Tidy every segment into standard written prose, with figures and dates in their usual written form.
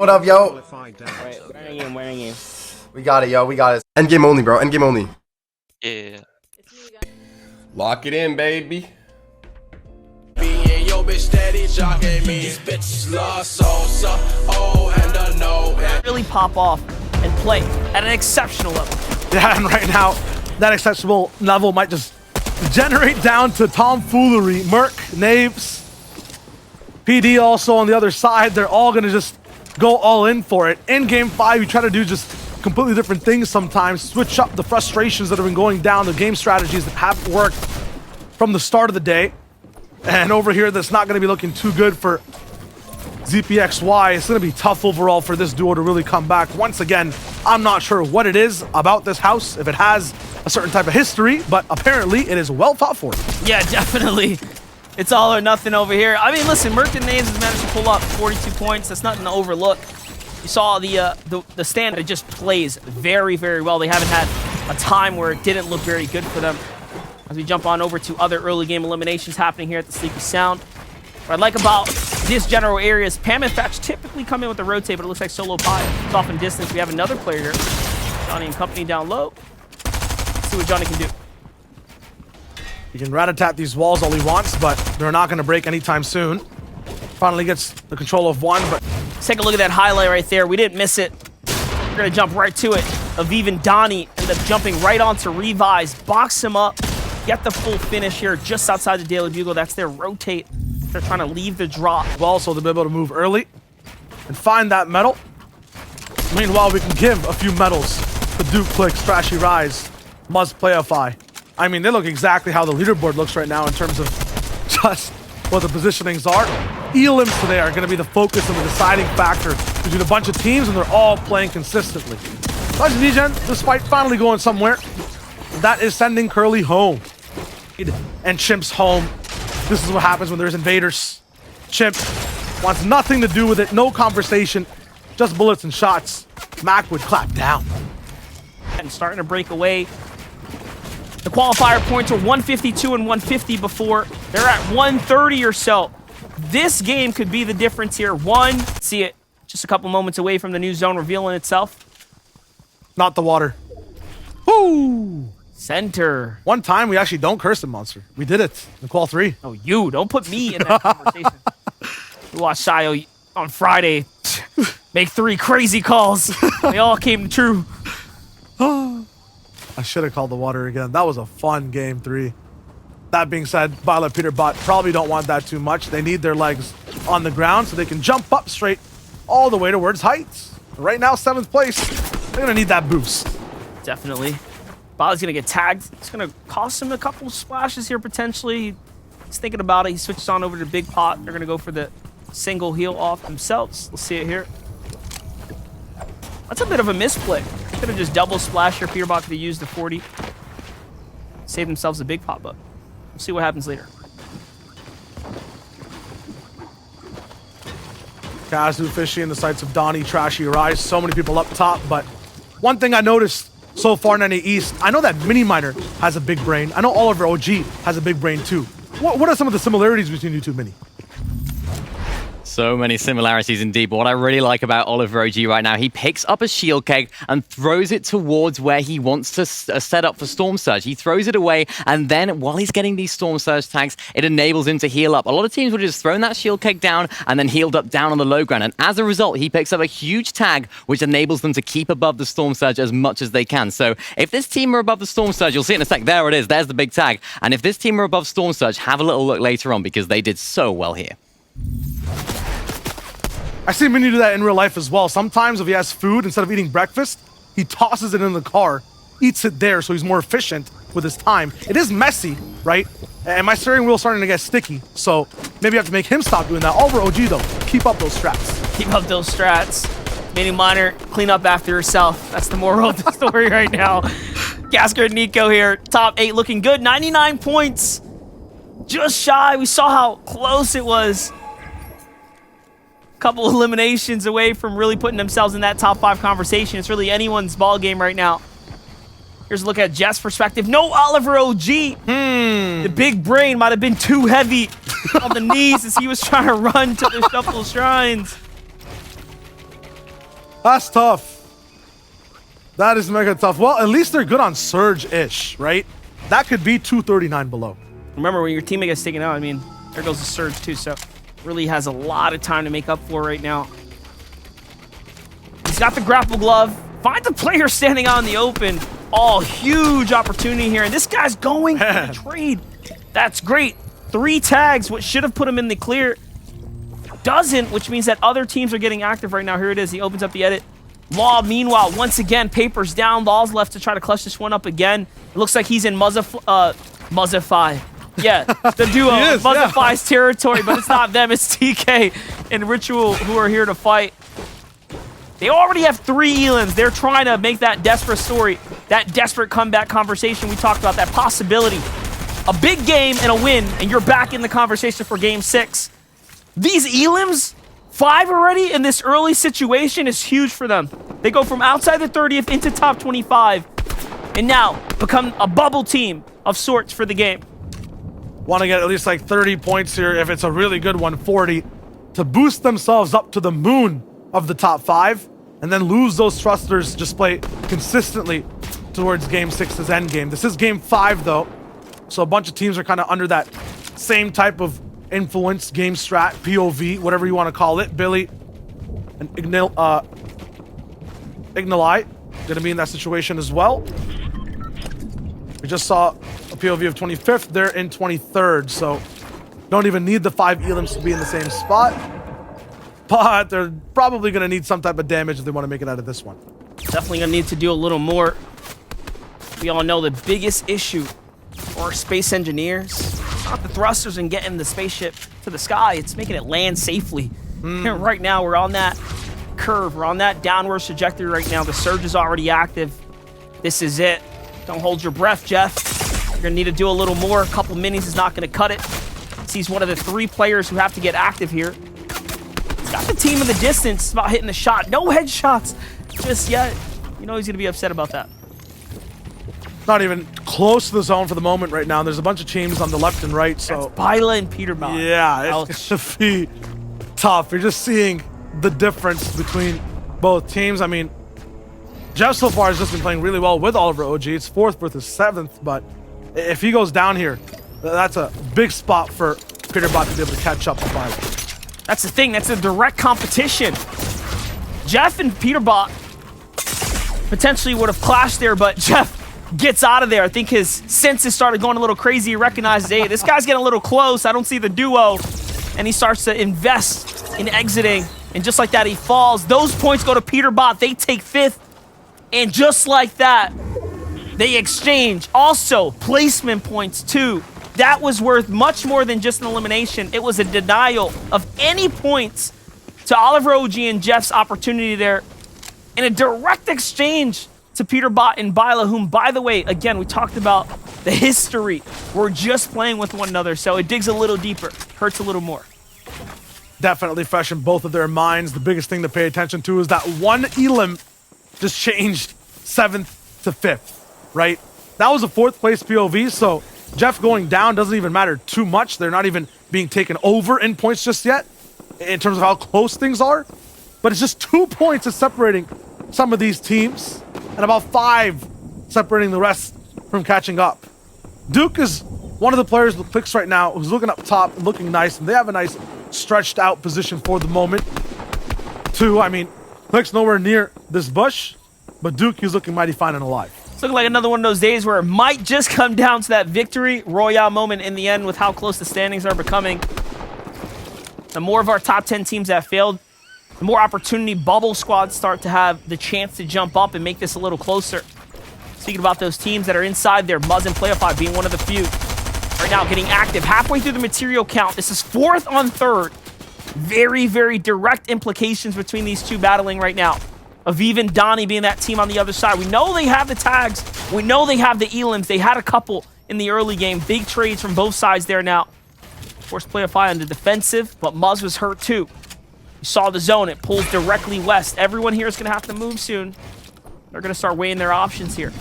What up, yo? Alright, wearing him. We got it, yo. We got it. End game only, bro. End game only. Yeah. Lock it in, baby. Really pop off and play at an exceptional level. Yeah, and right now, that acceptable level might just generate down to tomfoolery. Merc, Naves, PD also on the other side. They're all going to just go all in for it. In Game 5, you try to do just completely different things sometimes. Switch up the frustrations that have been going down, the game strategies that haven't worked from the start of the day. And over here, that's not going to be looking too good for ZPXY. It's going to be tough overall for this duo to really come back. Once again, I'm not sure what it is about this house, if it has a certain type of history, but apparently it is well thought for. Yeah, definitely. It's all or nothing over here. I mean, listen, Merc and Naves has managed to pull up 42 points. That's nothing to overlook. You saw the stand, it just plays very, very well. They haven't had a time where it didn't look very good for them. As we jump on over to other early game eliminations happening here at the Sleepy Sound. What I like about this general area is Pam and Fetch typically come in with the rotate, but it looks like Solo Pie is off in distance. We have another player here. Johnny and company down low. Let's see what Johnny can do. He can rat-a-tat these walls all he wants, but they're not going to break anytime soon. Finally gets the control of one, but... Let's take a look at that highlight right there. We didn't miss it. We're going to jump right to it. Aviv and Donnie end up jumping right onto Revise, box him up, get the full finish here just outside the Daily Bugle. That's their rotate. They're trying to leave the drop. Well, so they'll be able to move early and find that medal. Meanwhile, we can give a few medals to Duke Clicks, Trashy Rise, Must Playify. I mean, they look exactly how the leaderboard looks right now in terms of just what the positionings are. Elims today are going to be the focus and the deciding factor between a bunch of teams, and they're all playing consistently. Legend Degen, despite finally going somewhere, that is sending Curly home. And Chimp's home. This is what happens when there's invaders. Chimp wants nothing to do with it, no conversation, just bullets and shots. Mac would clap down. And starting to break away. The qualifier points were 152 and 150 before. They're at 130 or so. This game could be the difference here. See it just a couple moments away from the new zone revealing itself. Not the water. Woo! Center. One time we actually don't curse the monster. We did it in Qual 3. Oh, you. Don't put me in that conversation. We watched Shayo on Friday make 3 crazy calls. They all came true. I should have called the water again. That was a fun game 3. That being said, Violet Peter Bot probably don't want that too much. They need their legs on the ground so they can jump up straight all the way towards heights. Right now, 7th place. They're going to need that boost. Definitely. Bob's going to get tagged. It's going to cost him a couple splashes here, potentially. He's thinking about it. He switches on over to Big Pot. They're going to go for the single heal off themselves. Let's see it here. That's a bit of a misplay. Could have just double splashed here. Peterbot could have used the 40. Save themselves a Big Pot, but we'll see what happens later. Kazu Fishy in the sights of Donnie, Trashy Rise. So many people up top, but one thing I noticed so far in NA East, I know that Mini Miner has a big brain. I know Oliver OG has a big brain too. What are some of the similarities between you two, Mini? So many similarities indeed, but what I really like about Oliver OG right now, he picks up a shield keg and throws it towards where he wants to set up for Storm Surge. He throws it away, and then while he's getting these Storm Surge tags, it enables him to heal up. A lot of teams would have just thrown that shield keg down and then healed up down on the low ground, and as a result, he picks up a huge tag, which enables them to keep above the Storm Surge as much as they can. So if this team are above the Storm Surge, you'll see it in a sec, there it is, there's the big tag. And if this team are above Storm Surge, have a little look later on, because they did so well here. I see Mini do that in real life as well. Sometimes if he has food, instead of eating breakfast, he tosses it in the car, eats it there so he's more efficient with his time. It is messy, right? And my steering wheel's starting to get sticky, so maybe I have to make him stop doing that. Oliver OG though, keep up those strats. Keep up those strats. Mini Miner, clean up after herself. That's the moral of the story right now. Gasker and Nico here, top 8 looking good. 99 points. Just shy. We saw how close it was. Couple eliminations away from really putting themselves in that top 5 conversation. It's really anyone's ball game right now. Here's a look at Jeff's perspective. No Oliver OG. The big brain might have been too heavy on the knees as he was trying to run to the Shuffle Shrines. That's tough. That is mega tough. Well, at least they're good on Surge-ish, right? That could be 239 below. Remember, when your teammate gets taken out, I mean, there goes the Surge too, so really has a lot of time to make up for right now. He's got the grapple glove. Finds a player standing out in the open. Oh, huge opportunity here. And this guy's going for the trade. That's great. 3 tags, what should have put him in the clear, doesn't, which means that other teams are getting active right now. Here it is. He opens up the edit. Law, meanwhile, once again, papers down. Law's left to try to clutch this one up again. It looks like he's in Muzzify. Yeah, the duo, Muzzify's territory, but it's not them. It's TK and Ritual who are here to fight. They already have 3 Elims. They're trying to make that desperate story, that desperate comeback conversation we talked about, that possibility. A big game and a win, and you're back in the conversation for Game 6. These Elims, 5 already in this early situation is huge for them. They go from outside the 30th into top 25, and now become a bubble team of sorts for the game. Want to get at least like 30 points here, if it's a really good one, 40, to boost themselves up to the moon of the top 5, and then lose those thrusters, just play consistently towards Game 6's endgame. This is Game 5, though, so a bunch of teams are kind of under that same type of influence, game strat, POV, whatever you want to call it. Billy and Ignalite gonna be in that situation as well. We just saw a POV of 25th. They're in 23rd, so don't even need the 5 Elims to be in the same spot. But they're probably going to need some type of damage if they want to make it out of this one. Definitely going to need to do a little more. We all know the biggest issue for space engineers, it's not the thrusters and getting the spaceship to the sky, it's making it land safely. And right now, we're on that curve. We're on that downward trajectory right now. The Surge is already active. This is it. Don't hold your breath, Jeff. You're going to need to do a little more. A couple minis is not going to cut it. He's one of the 3 players who have to get active here. Got the team in the distance. It's about hitting the shot. No headshots just yet. You know he's going to be upset about that. Not even close to the zone for the moment right now. There's a bunch of teams on the left and right, so... That's Bila and Peterbot. Yeah, it's going to be tough. You're just seeing the difference between both teams. I mean, Jeff so far has just been playing really well with Oliver OG. It's 4th versus 7th, but if he goes down here, that's a big spot for Peterbot to be able to catch up with Bila. That's the thing. That's a direct competition. Jeff and Peterbot potentially would have clashed there, but Jeff gets out of there. I think his senses started going a little crazy. He recognizes, hey, this guy's getting a little close. I don't see the duo. And he starts to invest in exiting. And just like that, he falls. Those points go to Peterbot. They take 5th. And just like that, they exchange. Also, placement points, too. That was worth much more than just an elimination. It was a denial of any points to Oliver OG and Jeff's opportunity there. In a direct exchange to Peterbot and Bila, whom, by the way, again, we talked about the history. We're just playing with one another, so it digs a little deeper, hurts a little more. Definitely fresh in both of their minds. The biggest thing to pay attention to is that 1 Elim just changed 7th to 5th, right? That was a 4th place POV, so Jeff going down doesn't even matter too much. They're not even being taken over in points just yet, in terms of how close things are. But it's just 2 points is separating some of these teams, and about 5 separating the rest from catching up. Duke is one of the players with clicks right now who's looking up top, looking nice, and they have a nice stretched out position for the moment. 2, I mean, Click's nowhere near this bush, but Duke is looking mighty fine and alive. It's looking like another one of those days where it might just come down to that victory royale moment in the end with how close the standings are becoming. The more of our top 10 teams that failed, the more opportunity bubble squads start to have the chance to jump up and make this a little closer. Speaking about those teams that are inside there, Muzz and Qualifier being one of the few. Right now, getting active halfway through the material count. This is 4th on 3rd. Very, very direct implications between these two battling right now. Aviv and Donnie being that team on the other side. We know they have the tags. We know they have the Elims. They had a couple in the early game. Big trades from both sides there now. Of course, Qualifier on the defensive, but Muzz was hurt too. You saw the zone. It pulls directly west. Everyone here is going to have to move soon. They're going to start weighing their options here.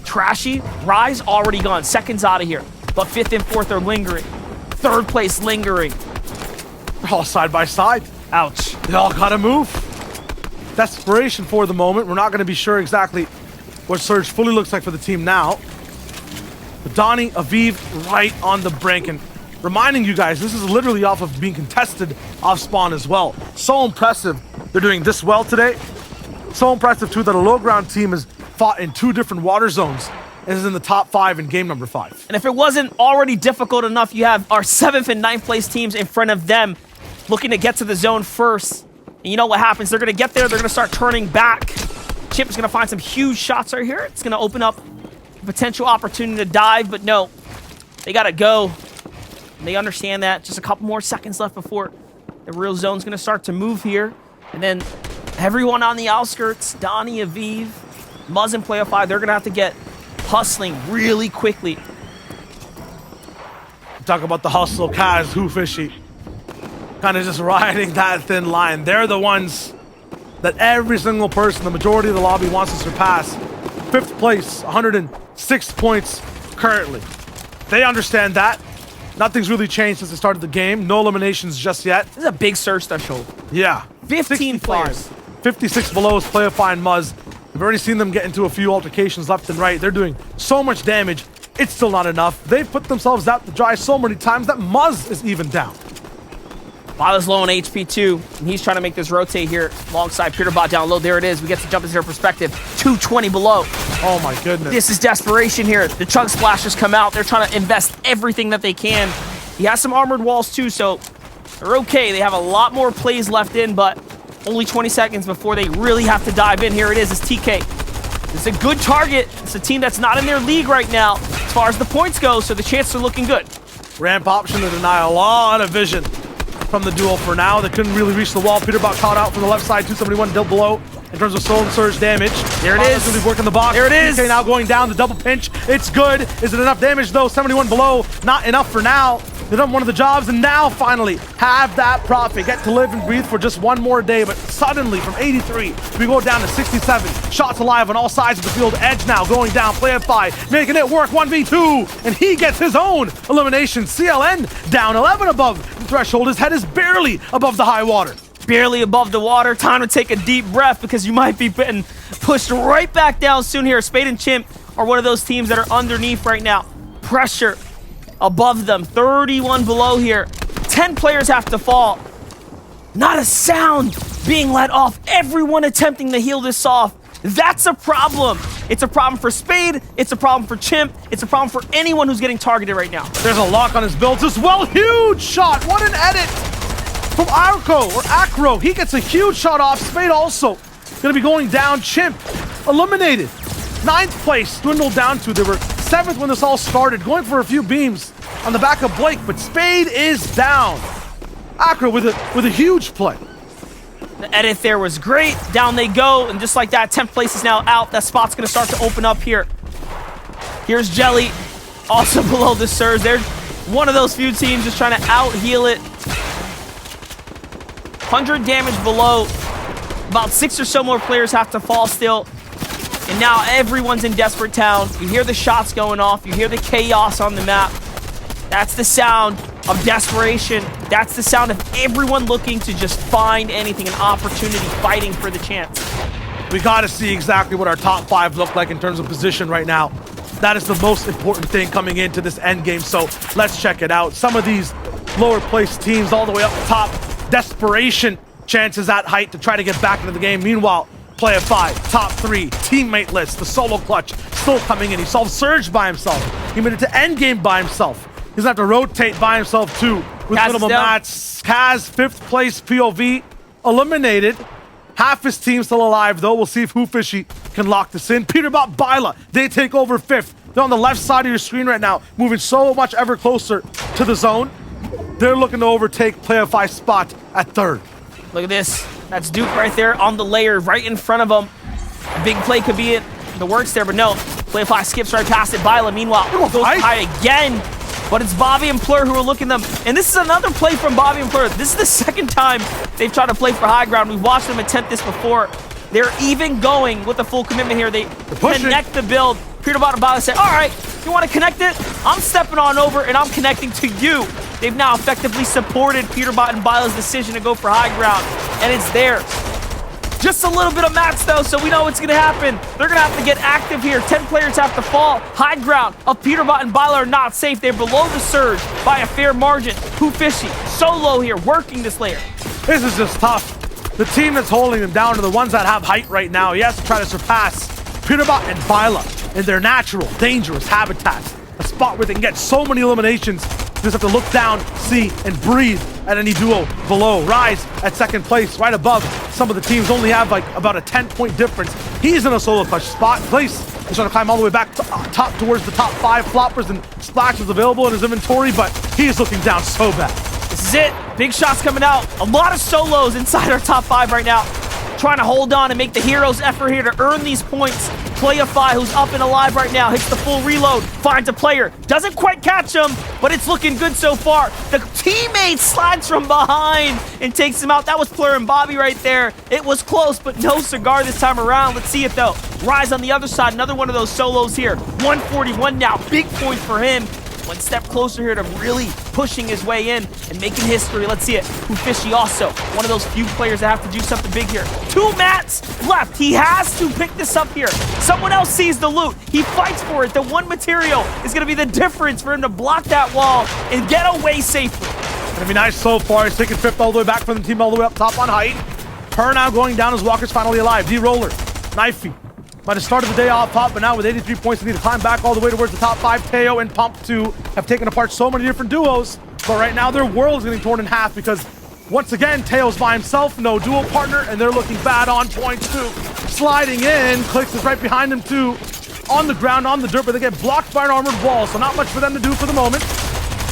Trashy, Rise already gone. Second's out of here. But 5th and 4th are lingering. 3rd place lingering. All side by side. Ouch. They all gotta move. desperation for the moment. We're not going to be sure exactly what Surge fully looks like for the team now. But Donnie, Aviv right on the brink. And reminding you guys, this is literally off of being contested off spawn as well. So impressive they're doing this well today. So impressive too that a low ground team has fought in 2 different water zones and is in the top 5 in game number 5. And if it wasn't already difficult enough, you have our 7th and 9th place teams in front of them looking to get to the zone first. And you know what happens? They're going to get there. They're going to start turning back. Chip is going to find some huge shots right here. It's going to open up a potential opportunity to dive, but no. They got to go. And they understand that. Just a couple more seconds left before the real zone's going to start to move here. And then everyone on the outskirts, Donnie, Aviv, Muzz, and Qualifier, they're going to have to get hustling really quickly. Talk about the hustle, Kaz, Who Fishy. Kind of just riding that thin line. They're the ones that every single person, the majority of the lobby, wants to surpass. 5th place, 106 points currently. They understand that. Nothing's really changed since the start of the game. No eliminations just yet. This is a big surge threshold. Yeah. 15 players. 56 below is Qualifier and Muzz. We've already seen them get into a few altercations left and right. They're doing so much damage. It's still not enough. They've put themselves out to dry so many times that Muzz is even down. Viola's low on HP too, and he's trying to make this rotate here alongside Peterbot down low. There it is. We get to jump into their perspective. 220 below. Oh my goodness. This is desperation here. The chunk splashers come out. They're trying to invest everything that they can. He has some armored walls too, so they're okay. They have a lot more plays left in, but only 20 seconds before they really have to dive in. Here it is. It's TK. It's a good target. It's a team that's not in their league right now as far as the points go, so the chances are looking good. Ramp option to deny a lot of vision from the duel for now. They couldn't really reach the wall. Peterbot caught out from the left side. 271 dealt below in terms of soul and surge damage. There it is. Going to be working the box. There it is. TK now going down. The double pinch. It's good. Is it enough damage though? 71 below. Not enough for now. They've done one of the jobs and now finally have that profit. Get to live and breathe for just one more day. But suddenly from 83, we go down to 67. Shots alive on all sides of the field. Edge now going down. Qualifier making it work. 1v2. And he gets his own elimination. CLN down 11 above the threshold. His head is barely above the high water. Barely above the water. Time to take a deep breath because you might be getting pushed right back down soon here. Spade and Chimp are one of those teams that are underneath right now. Pressure above them. 31 below here. 10 players have to fall. Not a sound being let off. Everyone attempting to heal this off. That's a problem. It's a problem for Spade. It's a problem for Chimp. It's a problem for anyone who's getting targeted right now. There's a lock on his builds as well. Huge shot. What an edit from Acro. He gets a huge shot off. Spade also going to be going down. Chimp eliminated. 9th place dwindled down to. They were 7th when this all started. Going for a few beams on the back of Blake, but Spade is down. Acro with a huge play. The edit there was great. Down they go, and just like that, 10th place is now out. That spot's going to start to open up here. Here's Jelly, also below the surge. They're one of those few teams just trying to out-heal it. 100 damage below. About 6 or so more players have to fall still. And now everyone's in Desperate Town. You hear the shots going off. You hear the chaos on the map. That's the sound of desperation. That's the sound of everyone looking to just find anything, an opportunity, fighting for the chance. We got to see exactly what our top 5 look like in terms of position right now. That is the most important thing coming into this end game, so let's check it out. Some of these lower placed teams all the way up top, desperation chances at height to try to get back into the game. Meanwhile, Player 5, top 3, teammate list, the solo clutch still coming in. He solved Surge by himself. He made it to endgame by himself. He's gonna have to rotate by himself too with minimal mats. Kaz, 5th place POV, eliminated. Half his team still alive though. We'll see if Who Fishy can lock this in. Peterbot, Byla, they take over 5th. They're on the left side of your screen right now, moving so much ever closer to the zone. They're looking to overtake Player 5's spot at 3rd. Look at this. That's Duke right there on the layer, right in front of him. A big play could be in the works there, but no. Player 5 skips right past it. Byla, meanwhile, goes high again. But it's Bobby and Plur who are looking them. And this is another play from Bobby and Plur. This is the 2nd time they've tried to play for high ground. We've watched them attempt this before. They're even going with a full commitment here. They connect the build. Peterbot and Byla say, all right, you want to connect it? I'm stepping on over and I'm connecting to you. They've now effectively supported Peterbot and Byla's decision to go for high ground. And it's there. Just a little bit of mats, though, so we know what's going to happen. They're going to have to get active here. 10 players have to fall. High ground of Peterbot and Bila are not safe. They're below the surge by a fair margin. Who Fishy? Solo here, working this layer. This is just tough. The team that's holding them down are the ones that have height right now. He has to try to surpass Peterbot and Bila in their natural, dangerous habitats. A spot where they can get so many eliminations. Just have to look down, see, and breathe at any duo below. Rise at second place, right above. Some of the teams only have like about a 10-point difference. He's in a solo clutch spot. Place is trying to climb all the way back to, top towards the top 5 floppers, and Splash is available in his inventory, but he is looking down so bad. This is it. Big shots coming out. A lot of solos inside our top 5 right now. Trying to hold on and make the hero's effort here to earn these points. Qualifier, who's up and alive right now, hits the full reload, finds a player, doesn't quite catch him, but it's looking good so far. The teammate slides from behind and takes him out. That was Plur and Bobby right there. It was close, but no cigar this time around. Let's see it though. Rise on the other side, another one of those solos here. 141 now, big point for him. One step closer here to really pushing his way in and making history. Let's see it. Fishy also, one of those few players that have to do something big here. 2 mats left. He has to pick this up here. Someone else sees the loot. He fights for it. The one material is going to be the difference for him to block that wall and get away safely. Gonna be nice so far. He's taking 5th all the way back from the team all the way up top on height. Per now going down as Walker's finally alive. D-Roller, Knifey. Might have started the day off hot, but now with 83 points, they need to climb back all the way towards the top 5. Teo and Pump 2 have taken apart so many different duos, but right now their world is getting torn in half because once again, Teo's by himself, no duo partner, and they're looking bad on point 2. Sliding in, Clicks is right behind him too, on the ground, on the dirt, but they get blocked by an armored wall, so not much for them to do for the moment.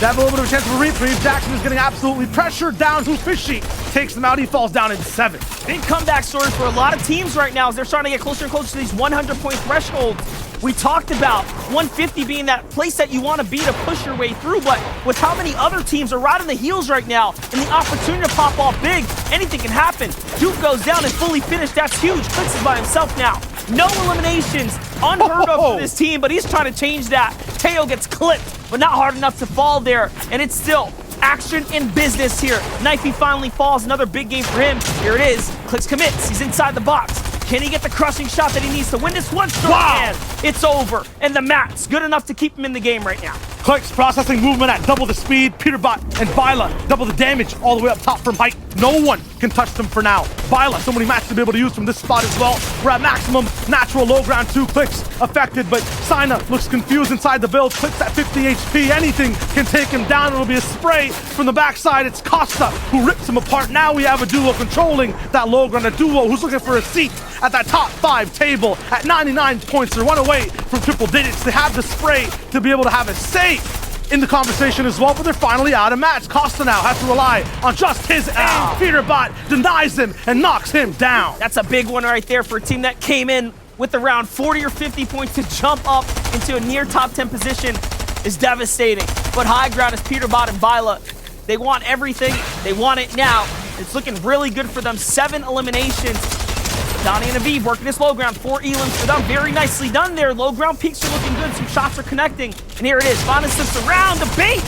They have a little bit of a chance for a reprieve. Jackson is getting absolutely pressured down. Fishy takes them out. He falls down in 7. Big comeback story for a lot of teams right now as they're starting to get closer and closer to these 100-point thresholds. We talked about 150 being that place that you want to be to push your way through, but with how many other teams are right on the heels right now and the opportunity to pop off big, anything can happen. Duke goes down and fully finished. That's huge. Clicks is by himself now. No eliminations. Unheard of for this team, but he's trying to change that. Teo gets clipped, but not hard enough to fall there, and it's still action in business here. Knifey finally falls. Another big game for him. Here it is. Clicks commits. He's inside the box. Can he get the crushing shot that he needs to win this one? Wow. It's over. And the mat's good enough to keep him in the game right now. Clicks processing movement at double the speed. Peterbot and Bila double the damage all the way up top from height. No one can touch them for now. Bila, so many mats to be able to use from this spot as well. We're at maximum natural low ground. 2 Clicks affected, but Sina looks confused inside the build. Clicks at 50 HP. Anything can take him down. It'll be a spray from the backside. It's Costa who rips him apart. Now we have a duo controlling that low ground. A duo who's looking for a seat at that top 5 table at 99 points. They're 1 away from triple digits. They have the spray to be able to have a save in the conversation as well, but they're finally out of match. Costa now has to rely on just his aim. Peterbot denies him and knocks him down. That's a big one right there for a team that came in with around 40 or 50 points to jump up into a near top 10 position is devastating. But high ground is Peterbot and Bila. They want everything. They want it now. It's looking really good for them. 7 eliminations. Donnie and Aviv working this low ground. 4 elims for them. Very nicely done there. Low ground peaks are looking good. Some shots are connecting. And here it is. Vana slips around the bait.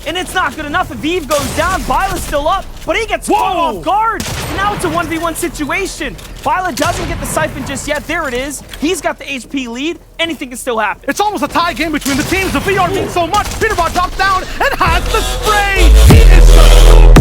And it's not good enough. Aviv goes down. Bila's still up, but he gets caught off guard. And now it's a 1v1 situation. Bila doesn't get the siphon just yet. There it is. He's got the HP lead. Anything can still happen. It's almost a tie game between the teams. The VR means so much. Peterbot drops down and has the spray. He is so